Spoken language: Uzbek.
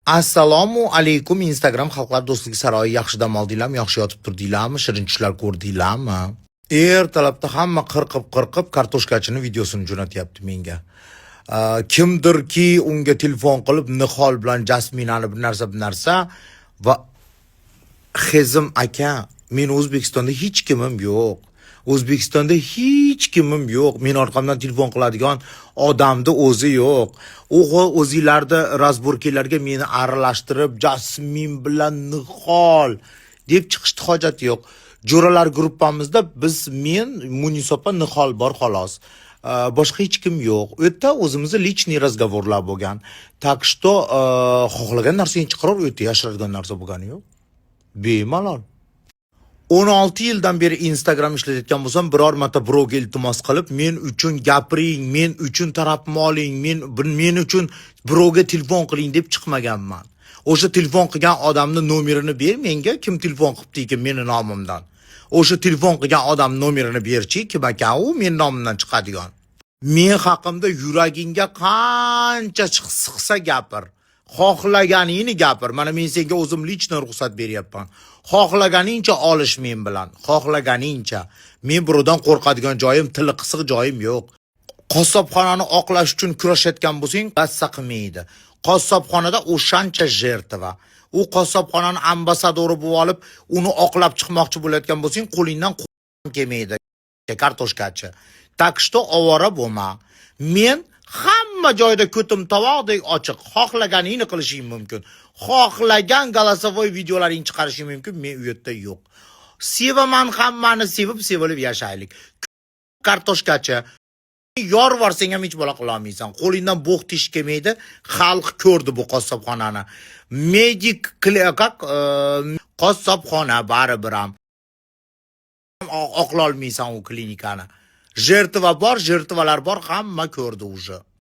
Assalomu alaykum Instagram xalqlar do'stligi saroyi. Yaxshi dam oldinglarmi, yaxshi yotib turdinglarmi, shirin tushlar ko'rdinglarmi? Ertalabda hamma qirqib kartoshkachini videosini jo'natyapti menga. Kimdirki unga telefon qilib Nihol bilan Jasminani bir narsa va Xezim aka, men O'zbekistonda hech kimim yo'q. O'zbekistonda hech kimim yo'q. Men orqamdan telefon qiladigan odamni o'zi yo'q. O'zingizlarda razborkalarga meni aralashtirib, Jasmin bilan Nihol deb chiqishni hojati yo'q. Jo'ralar gruppamizda men, Munisopa, Nihol bor xolos. Boshqa hech kim yo'q. U yerda o'zimizning lichniy razgovorlar bo'lgan. Так что xohlagan narsangni chiqarib o'tda yashiradigan narsa bo'lgani yo'q. Bemalol. 16 yildan beri Instagram ishlatayotgan bo'lsam, biror marta birovga iltimos qilib, men uchun gapiring, men uchun tarafim oling, men uchun birovga telefon qiling deb chiqmaganman. O'sha telefon qilgan odamning nomerini ber menga, kim telefon qilibdi ekan meni nomimdan. O'sha telefon qilgan odam nomerini berchi, kim ekan u men nomimdan chiqadigan. Men haqimda yuragingga qancha chiqsa gapir. Xohlaganingni gapir. Mana men senga o'zim lichni ruxsat beryapman. Xohlaganingcha olish men bilan. Xohlaganingcha. Men birovdan qo'rqadigan joyim, tili qisiq joyim yo'q. Qassobxonani oqlash uchun kurashayotgan bo'lsang, g'assa qilmaydi. Qassobxonada o'shancha jertva. U qassobxonani ambasadori bo'lib olib, uni oqlab chiqmoqchi bo'layotgan bo'lsang, qo'lingdan kelmaydi. Kartoshkachi. Так что ovora bo'lma. Men hamma joyda ko'tim tovoqdek ochiq. Xohlaganingni qilishing mumkin. Xohlagan голосовой videolaring chiqarishing mumkin. Men u yerda yo'q. Sevaman, hammani sevilib yashaylik. Kartoshkachi. Yorvar sen ham hech bo'la qila olmaysan. Qo'lingdan bo'q tish kelmaydi. Xalq ko'rdi bu qassobxonani. Medik klinik qassobxona baribir ham oqla olmaysan u klinikani. Jertva bor, jertvalar bor, hamma ko'rdi уже.